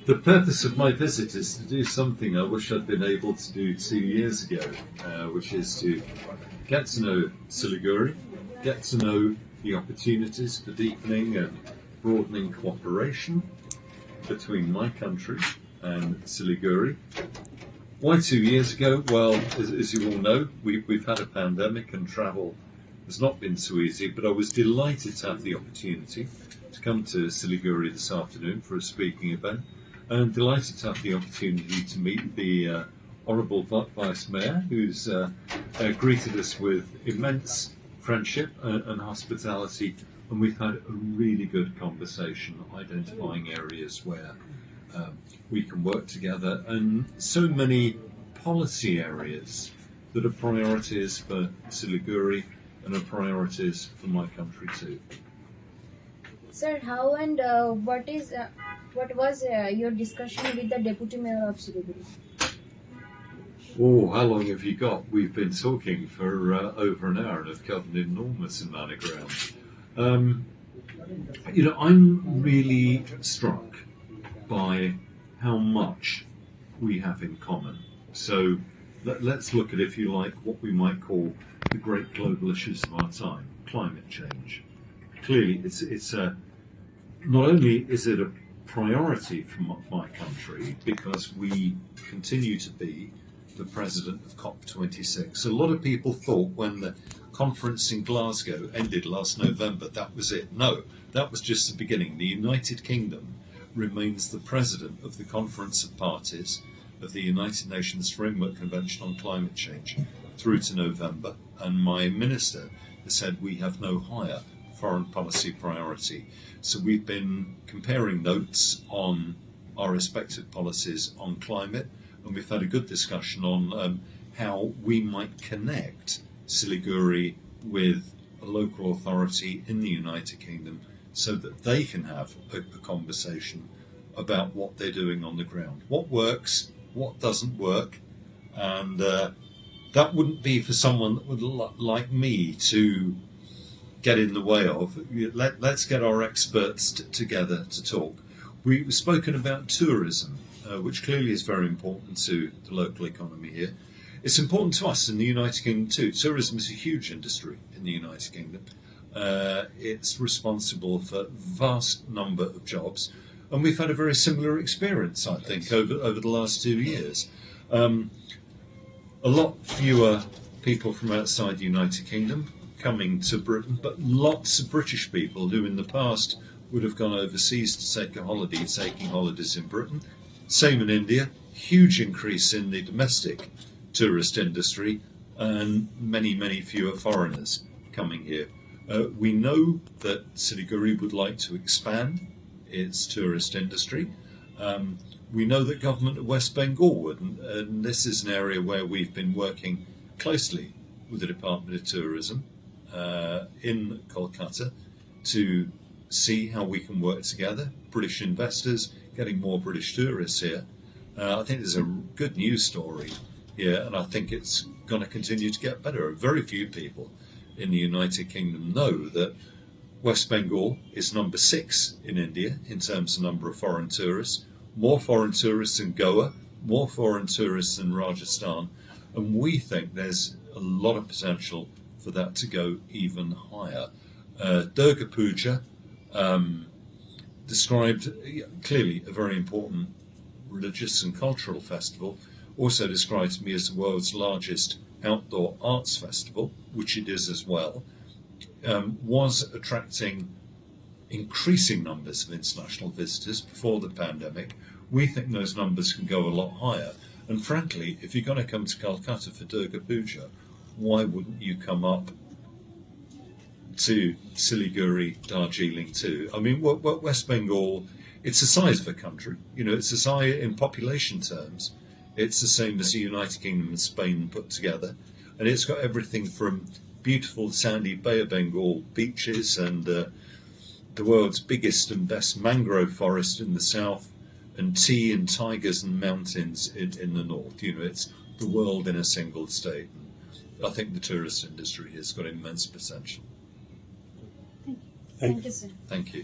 The purpose of my visit is to do something I wish I'd been able to do 2 years ago, which is to get to know Siliguri, get to know the opportunities for deepening and broadening cooperation between my country and Siliguri. Why 2 years ago? Well, as you all know, we've had a pandemic and travel has not been so easy, but I was delighted to have the opportunity to come to Siliguri this afternoon for a speaking event, and delighted to have the opportunity to meet the Honourable Vice Mayor, who's greeted us with immense friendship and hospitality, and we've had a really good conversation identifying areas where we can work together, and so many policy areas that are priorities for Siliguri and are priorities for my country too. Sir, how and what was your discussion with the Deputy Mayor of Siliguri? Oh, how long have you got? We've been talking for over an hour and have covered an enormous amount of ground. I'm really struck by how much we have in common. So let's look at, if you like, what we might call the great global issues of our time. Climate change. Clearly, it's not only is it a priority for my country because we continue to be the president of COP26. A lot of people thought when the conference in Glasgow ended last November, that was it. No, that was just the beginning. The United Kingdom remains the president of the Conference of Parties of the United Nations Framework Convention on Climate Change through to November, and my minister has said we have no higher foreign policy priority. So we've been comparing notes on our respective policies on climate, and we've had a good discussion on how we might connect Siliguri with a local authority in the United Kingdom so that they can have a conversation about what they're doing on the ground. What works, what doesn't work, and that wouldn't be for someone that would like me to get in the way of. Let's get our experts together to talk. We've spoken about tourism, which clearly is very important to the local economy here. It's important to us in the United Kingdom too. Tourism is a huge industry in the United Kingdom. It's responsible for a vast number of jobs, and we've had a very similar experience, I think, over the last 2 years. A lot fewer people from outside the United Kingdom coming to Britain, but lots of British people who in the past would have gone overseas to take a holiday, taking holidays in Britain. Same in India, huge increase in the domestic tourist industry, and many, many fewer foreigners coming here. We know that Siliguri would like to expand its tourist industry. We know that government of West Bengal would, and this is an area where we've been working closely with the Department of Tourism in Kolkata to see how we can work together. British investors, getting more British tourists here. I think there's a good news story here, and I think it's going to continue to get better. Very few people in the United Kingdom know that West Bengal is number 6 in India in terms of number of foreign tourists. More foreign tourists than Goa, more foreign tourists than Rajasthan, and we think there's a lot of potential for that to go even higher. Durga Puja, described clearly a very important religious and cultural festival, also described to me as the world's largest outdoor arts festival, which it is as well, was attracting increasing numbers of international visitors before the pandemic. We think those numbers can go a lot higher. And frankly, if you're going to come to Calcutta for Durga Puja, why wouldn't you come up to Siliguri, Darjeeling too? I mean, West Bengal, it's the size of a country. It's the size in population terms. It's the same as the United Kingdom and Spain put together. And it's got everything from beautiful sandy Bay of Bengal beaches and the world's biggest and best mangrove forest in the south, and tea and tigers and mountains in the north. It's the world in a single state. I think the tourist industry has got immense potential. Thank you, sir. Thank you.